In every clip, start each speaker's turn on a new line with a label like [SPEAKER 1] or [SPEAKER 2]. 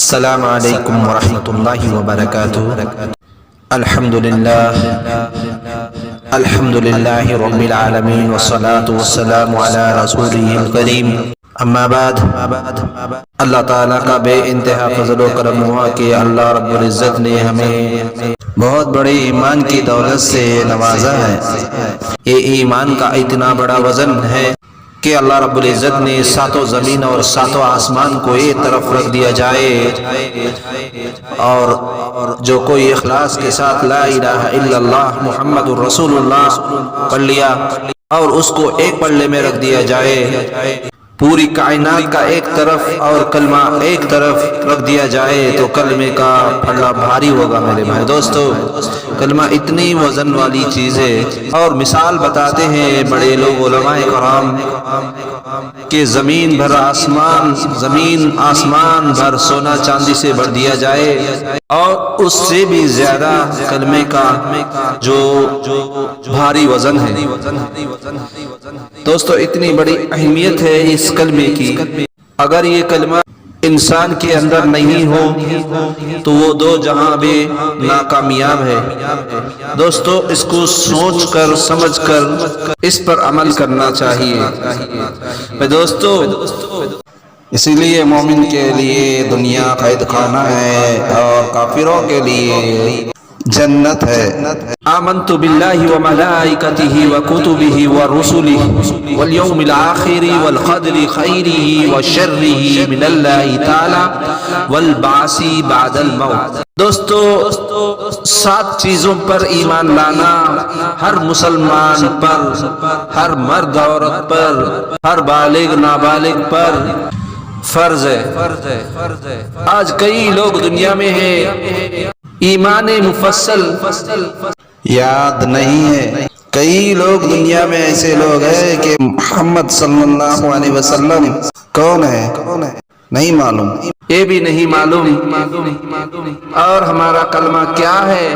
[SPEAKER 1] السلام علیکم ورحمۃ اللہ وبرکاتہ۔ الحمد للہ رب العالمین والصلاة والسلام علی رسولہ الکریم، اما بعد۔ اللہ تعالیٰ کا بے انتہا فضل و کرم ہوا کہ اللہ رب العزت نے ہمیں بہت بڑے ایمان کی دولت سے نوازا ہے۔ یہ ایمان کا اتنا بڑا وزن ہے کہ اللہ رب العزت نے ساتوں زمین اور ساتوں آسمان کو ایک طرف رکھ دیا جائے، اور جو کوئی اخلاص کے ساتھ لا الہ الا اللہ محمد الرسول اللہ پڑھ لیا اور اس کو ایک پلڑے میں رکھ دیا جائے، پوری کائنات کا ایک طرف اور کلمہ ایک طرف رکھ دیا جائے تو کلمے کا پھلڑا بھاری ہوگا۔ میرے بھائی دوستو، کلمہ اتنی وزن والی چیز ہے، اور مثال بتاتے ہیں بڑے لوگ علماء کرام کہ زمین آسمان بھر سونا چاندی سے بھر دیا جائے اور اس سے بھی زیادہ کلمے کا جو بھاری وزن ہے۔ دوستو، اتنی بڑی اہمیت ہے اس کلمے کی۔ اگر یہ کلمہ انسان کے اندر نہیں ہو تو وہ دو جہاں بھی ناکامیاب ہے۔ دوستو، اس کو سوچ کر سمجھ کر اس پر عمل کرنا چاہیے۔ دوستو، اسی لیے مومن کے لیے دنیا قید خانہ ہے اور کافروں کے لیے جنت ہے۔ آمنت باللہ وملائکتہ وکتبہ ورسلہ والیوم الآخر والقدر خیرہ وشرہ من اللہ تعالی والبعث بعد الموت۔ دوستو، 7 چیزوں پر ایمان لانا ہر مسلمان پر، ہر مرد عورت پر، ہر بالغ نابالغ پر فرض ہے۔ آج کئی لوگ دنیا میں ہیں ایمان مفصل یاد نہیں ہے۔ کئی لوگ دنیا میں ایسے لوگ ہیں کہ محمد صلی اللہ علیہ وسلم کون ہے نہیں معلوم، یہ بھی نہیں معلوم، اور ہمارا کلمہ کیا ہے،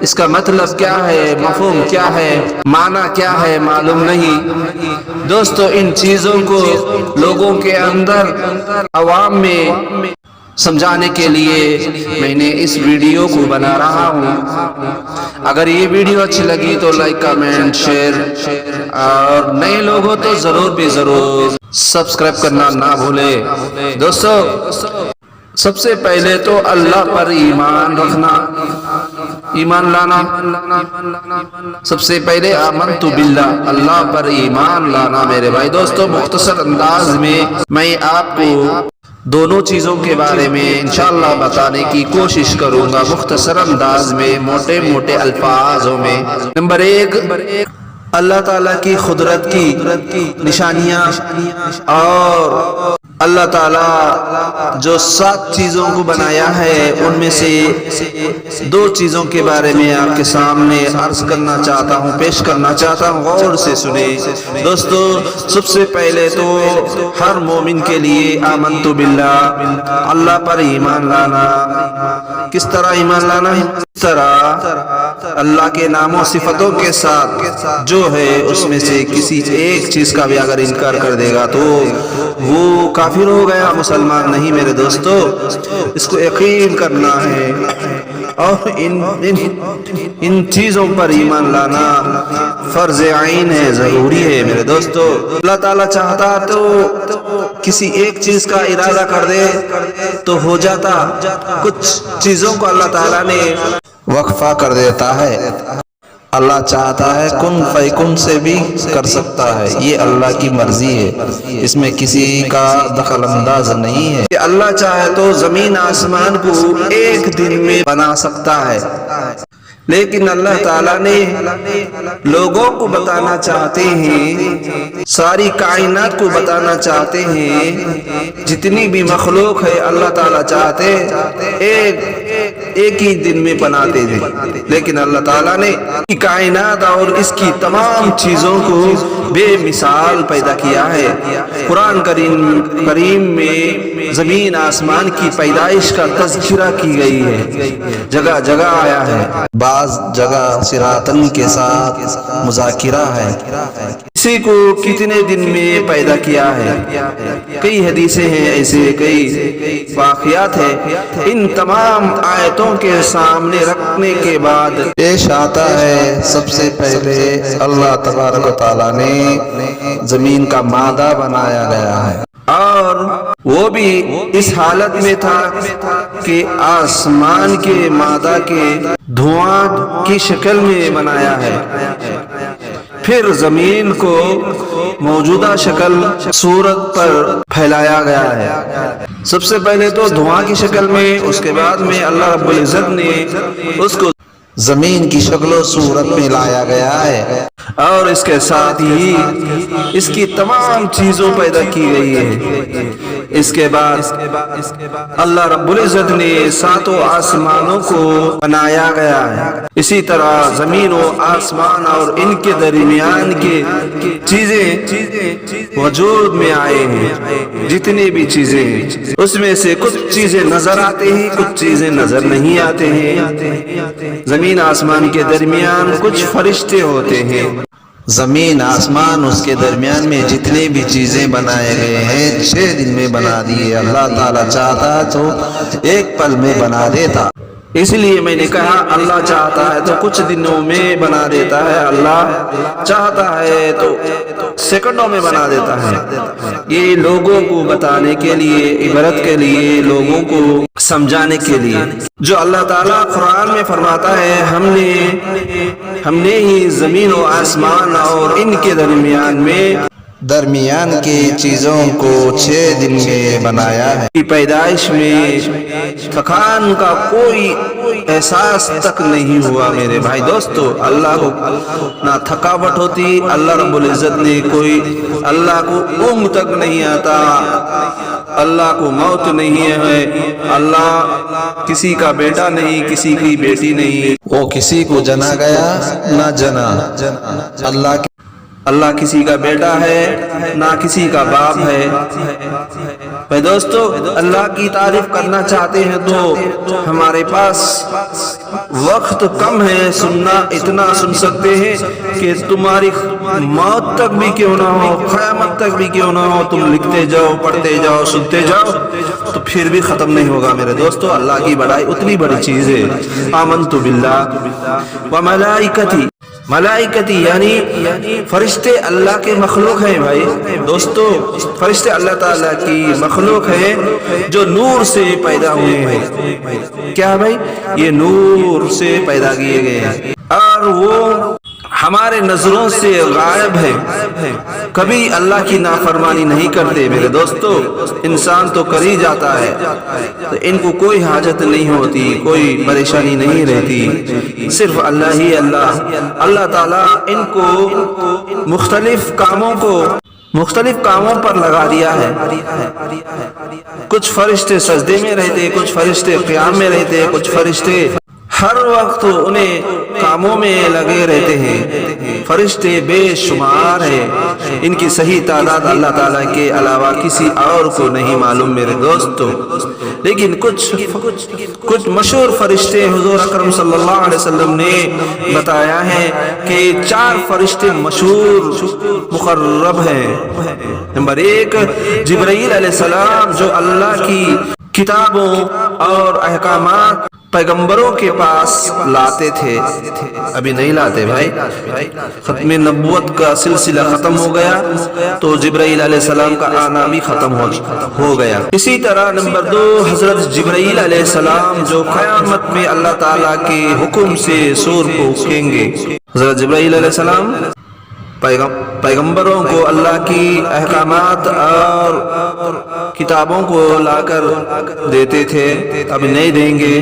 [SPEAKER 1] اس کا مطلب کیا ہے، مفہوم کیا ہے، معنی کیا ہے، معلوم نہیں۔ دوستو، ان چیزوں کو لوگوں کے اندر عوام میں سمجھانے کے لیے میں نے اس ویڈیو کو بنا رہا ہوں۔ اگر یہ ویڈیو اچھی لگی تو لائک، کمنٹ، شیئر، اور نئے لوگ ہو تو ضرور سبسکرائب کرنا نہ بھولے۔ دوستو، سب سے پہلے تو اللہ پر ایمان رکھنا، ایمان لانا۔ سب سے پہلے آمنت باللہ، اللہ پر ایمان لانا۔ میرے بھائی دوستو، مختصر انداز میں میں آپ کو دونوں چیزوں کے بارے میں انشاءاللہ بتانے کی کوشش کروں گا، مختصر انداز میں، موٹے موٹے الفاظوں میں۔ نمبر 1، اللہ تعالیٰ کی قدرت کی نشانیاں، اور اللہ تعالیٰ جو 7 چیزوں کو بنایا ہے ان میں سے 2 چیزوں کے بارے میں آپ کے سامنے عرض کرنا چاہتا ہوں، پیش کرنا چاہتا ہوں، غور سے سنیں۔ دوستو، سب سے پہلے تو ہر مومن کے لیے آمنت باللہ، اللہ پر ایمان لانا۔ کس طرح ایمان لانا ہے؟ اس طرح اللہ کے نام و صفتوں کے ساتھ جو ہے اس میں سے کسی ایک چیز کا بھی اگر انکار کر دے گا تو وہ کافر ہو گیا، مسلمان نہیں۔ میرے دوستو، اس کو یقین کرنا ہے، اور ان چیزوں پر ایمان لانا فرض عین ہے، ضروری ہے۔ میرے دوستو، اللہ تعالیٰ چاہتا تو کسی ایک چیز کا ارادہ کر دے تو ہو جاتا، کچھ چیزوں کو اللہ تعالیٰ نے وقفہ کر دیتا ہے۔ اللہ چاہتا ہے کن فیکن سے بھی کر سکتا ہے، یہ اللہ کی مرضی ہے، اس میں کسی کا دخل انداز نہیں ہے۔ کہ اللہ چاہے تو زمین آسمان کو ایک دن میں بنا سکتا ہے، لیکن اللہ تعالیٰ نے لوگوں کو بتانا چاہتے ہیں، ساری کائنات کو بتانا چاہتے ہیں، جتنی بھی مخلوق ہے اللہ تعالیٰ چاہتے ایک ہی دن میں بناتے تھے، لیکن اللہ تعالیٰ نے کائنات اور اس کی تمام چیزوں کو بے مثال پیدا کیا ہے۔ قرآن کریم میں زمین آسمان کی پیدائش کا تذکرہ کی گئی ہے، جگہ جگہ آیا ہے، بعض جگہ صراطن کے ساتھ مذاکرہ ہے۔ کسی کو کتنے دن میں پیدا کیا ہے. کئی حدیثیں ہیں، ایسے کئی واقعات ہیں. ان تمام آیتوں کے سامنے رکھنے کے بعد
[SPEAKER 2] پیش آتا ہے سب سے پہلے اللہ تبارک و تعالیٰ نے زمین کا مادہ بنایا گیا ہے،
[SPEAKER 1] اور وہ بھی اس حالت میں تھا کہ آسمان کے مادہ کے دھواں کی شکل میں بنایا ہے. پھر زمین کو موجودہ شکل صورت پر پھیلایا گیا ہے. سب سے پہلے تو دھواں کی شکل میں، اس کے بعد میں اللہ رب العزت نے اس کو
[SPEAKER 2] زمین کی شکل و صورت میں لایا گیا ہے،
[SPEAKER 1] اور اس کے ساتھ ہی اس کی تمام چیزوں پیدا کی گئی ہے. اس کے بعد اللہ رب العزت نے ساتوں آسمانوں کو بنایا گیا ہے. اسی طرح زمین و آسمان اور ان کے درمیان کے چیزیں وجود میں آئے ہیں. جتنی بھی چیزیں ہیں اس میں سے کچھ چیزیں نظر آتے ہیں، کچھ چیزیں نظر نہیں آتے ہیں. زمین آسمان کے درمیان کچھ فرشتے ہوتے ہیں.
[SPEAKER 2] زمین آسمان اس کے درمیان میں جتنے بھی چیزیں بنائے گئے ہیں 6 دن میں بنا دیے. اللہ تعالیٰ چاہتا تو ایک پل میں بنا دیتا.
[SPEAKER 1] اس لیے میں نے کہا اللہ چاہتا ہے تو کچھ دنوں میں بنا دیتا ہے، اللہ چاہتا ہے تو سیکنڈوں میں بنا دیتا ہے. یہ لوگوں کو بتانے کے لیے، عبرت کے لیے، لوگوں کو سمجھانے کے لیے. جو اللہ تعالیٰ قرآن میں فرماتا ہے ہم نے ہی زمین و آسمان اور ان کے درمیان
[SPEAKER 2] کی چیزوں کو 6 دن میں بنایا ہے.
[SPEAKER 1] پیدائش میں تھکان کا کوئی احساس تک نہیں ہوا میرے بھائی دوستو. اللہ کو نہ تھکاوٹ ہوتی، اللہ رب العزت نے اللہ کو اونگ تک نہیں آتا، اللہ کو موت نہیں ہے. اللہ کسی کا بیٹا نہیں، کسی کی بیٹی نہیں،
[SPEAKER 2] وہ کسی کو جنا گیا نہ جنا.
[SPEAKER 1] اللہ کسی کا بیٹا ہے نہ کسی کا باپ ہے. بھائی دوستو، اللہ کی تعریف کرنا چاہتے ہیں تو ہمارے پاس وقت کم ہے. سننا اتنا سن سکتے ہیں کہ تمہاری موت تک بھی کیوں نہ ہو، قیامت تک بھی کیوں نہ ہو، تم لکھتے جاؤ، پڑھتے جاؤ، سنتے جاؤ تو پھر بھی ختم نہیں ہوگا میرے دوستو. اللہ کی بڑائی اتنی بڑی چیز ہے. آمنت باللہ و ملائکتی یعنی فرشتے اللہ کے مخلوق ہیں. بھائی دوستو، فرشتے اللہ تعالیٰ کی مخلوق ہیں جو نور سے پیدا ہوئے ہیں. کیا بھائی؟ یہ نور سے پیدا کیے گئے ہیں اور وہ ہمارے نظروں سے غائب ہے. کبھی اللہ کی نافرمانی نہیں کرتے میرے دوستو. انسان تو کر ہی جاتا ہے، تو ان کو کوئی حاجت نہیں ہوتی، کوئی پریشانی نہیں رہتی. صرف اللہ ہی اللہ تعالیٰ ان کو مختلف کاموں پر لگا دیا ہے. کچھ فرشتے سجدے میں رہتے، کچھ فرشتے قیام میں رہتے، کچھ فرشتے ہر وقت انہیں کاموں میں لگے رہتے ہیں. فرشتے بے شمار ہیں. ان کی صحیح تعداد اللہ تعالیٰ کے علاوہ کسی اور کو نہیں معلوم میرے دوستو. لیکن کچھ مشہور فرشتے حضور اکرم صلی اللہ علیہ وسلم نے بتایا ہے کہ 4 فرشتے مشہور مقرب ہیں. نمبر 1 جبرائیل علیہ السلام، جو اللہ کی کتابوں اور احکامات پیغمبروں کے پاس لاتے تھے. ابھی نہیں لاتے بھائی، ختم نبوت کا سلسلہ ختم ہو گیا تو جبرائیل علیہ السلام کا آنا بھی ختم ہو گیا. اسی طرح نمبر 2 حضرت جبرائیل علیہ السلام، جو قیامت میں اللہ تعالیٰ کے حکم سے سور پھونکیں گے. حضرت جبرائیل علیہ السلام پیغمبروں کو اللہ کی احکامات اور کتابوں کو لا کر دیتے تھے، اب نہیں دیں گے.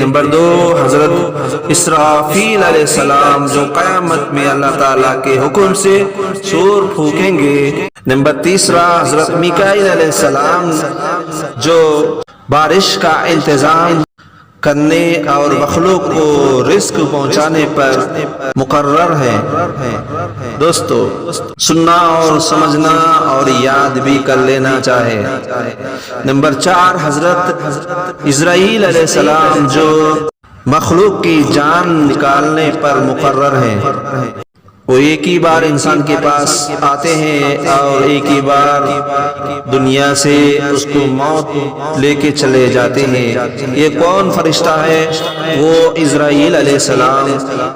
[SPEAKER 1] نمبر 2 حضرت اسرافیل علیہ السلام، جو قیامت میں اللہ تعالیٰ کے حکم سے سور پھونکیں گے. نمبر 3 حضرت میکائیل علیہ السلام، جو بارش کا انتظام کرنے اور مخلوق کو رزق پہنچانے پر مقرر ہے. دوستو، سننا اور سمجھنا اور یاد بھی کر لینا چاہے. نمبر 4 حضرت اسرائیل علیہ السلام، جو مخلوق کی جان نکالنے پر مقرر ہیں. وہ ایک ہی بار انسان کے پاس آتے ہیں اور ایک ہی بار دنیا سے اس کو موت لے کے چلے جاتے ہیں۔ یہ کون فرشتہ ہے؟ وہ اسرائیل علیہ السلام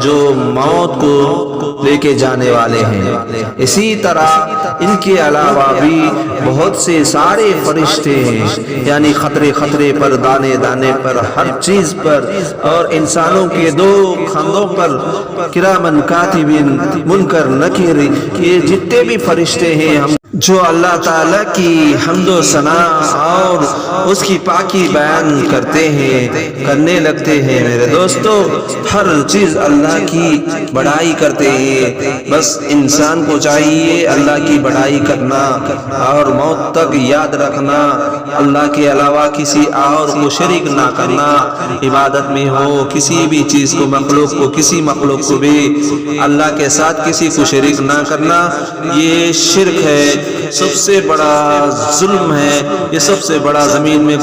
[SPEAKER 1] جو موت کو لے کے جانے والے ہیں۔ اسی طرح ان کے علاوہ بھی بہت سے سارے فرشتے ہیں، یعنی خطرے خطرے پر، دانے دانے پر، ہر چیز پر، اور انسانوں کے دو کھندوں پر کرامن کاتبین منکر نکیر، یہ جتنے بھی فرشتے ہیں ہم جو اللہ تعالیٰ کی حمد و ثنا اور اس کی پاکی بیان کرتے ہیں، کرنے لگتے ہیں۔ میرے دوستو، ہر چیز اللہ کی بڑائی کرتے ہیں، بس انسان کو چاہیے اللہ کی بڑائی کرنا اور موت تک یاد رکھنا، اللہ کے علاوہ کسی اور کو شریک نہ کرنا، عبادت میں ہو کسی بھی چیز کو، مخلوق کو، کسی مخلوق کو بھی اللہ کے ساتھ کسی کو شریک نہ کرنا۔ یہ شرک ہے، سب سے بڑا ظلم ہے، یہ سب سے بڑا زمین میں